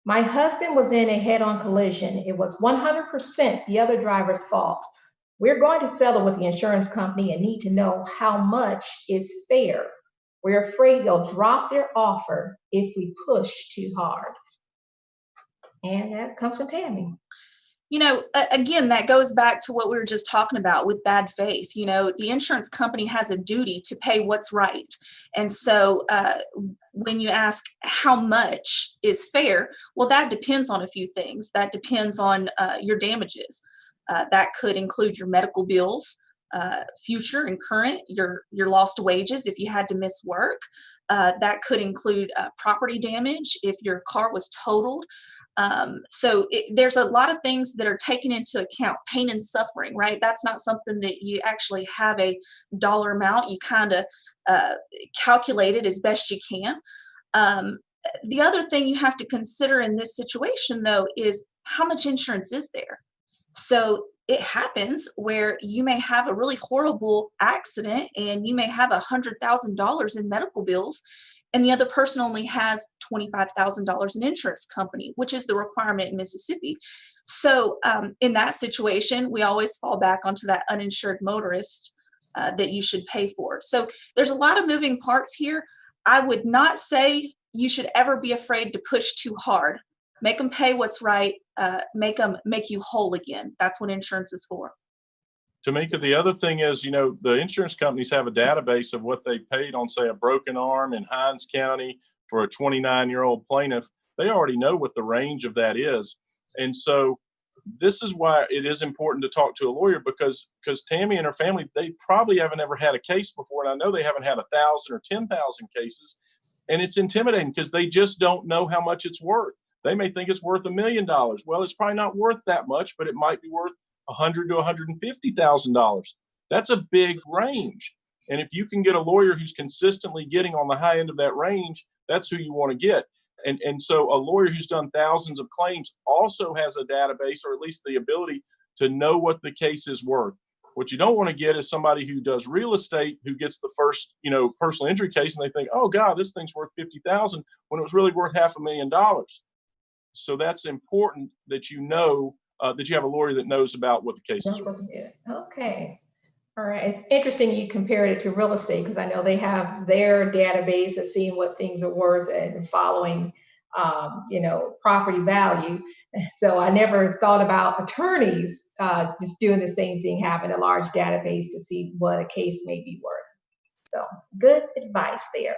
My husband was in a head-on collision. It was 100% the other driver's fault. We're going to settle with the insurance company and need to know how much is fair. We're afraid they'll drop their offer if we push too hard. And that comes from Tammy. You know, again, that goes back to what we were just talking about with bad faith. You know, the insurance company has a duty to pay what's right. And so when you ask how much is fair, well, that depends on a few things. That depends on your damages. That could include your medical bills, future and current, your lost wages if you had to miss work. That could include property damage if your car was totaled. So there's a lot of things that are taken into account. Pain and suffering, right? That's not something that you actually have a dollar amount. You kind of calculate it as best you can. The other thing you have to consider in this situation, though, is how much insurance is there? So it happens where you may have a really horrible accident and you may have $100,000 in medical bills, and the other person only has $25,000 in insurance company, which is the requirement in Mississippi. So in that situation, we always fall back onto that uninsured motorist that you should pay for. So there's a lot of moving parts here. I would not say you should ever be afraid to push too hard. Make them pay what's right. Make you whole again. That's what insurance is for. Tamika, the other thing is, you know, the insurance companies have a database of what they paid on, say, a broken arm in Hinds County for a 29-year-old plaintiff. They already know what the range of that is. And so this is why it is important to talk to a lawyer, because Tammy and her family, they probably haven't ever had a case before. And I know they haven't had 1,000 or 10,000 cases. And it's intimidating because they just don't know how much it's worth. They may think it's worth $1 million. Well, it's probably not worth that much, but it might be worth $100,000 to $150,000. That's a big range. And if you can get a lawyer who's consistently getting on the high end of that range, that's who you want to get. And so a lawyer who's done thousands of claims also has a database, or at least the ability to know what the case is worth. What you don't want to get is somebody who does real estate who gets the first, personal injury case, and they think, oh God, this thing's worth $50,000 when it was really worth $500,000. So that's important that you know that you have a lawyer that knows about what the case is. Okay. All right. It's interesting you compared it to real estate, because I know they have their database of seeing what things are worth and following, property value. So I never thought about attorneys just doing the same thing, having a large database to see what a case may be worth. So good advice there.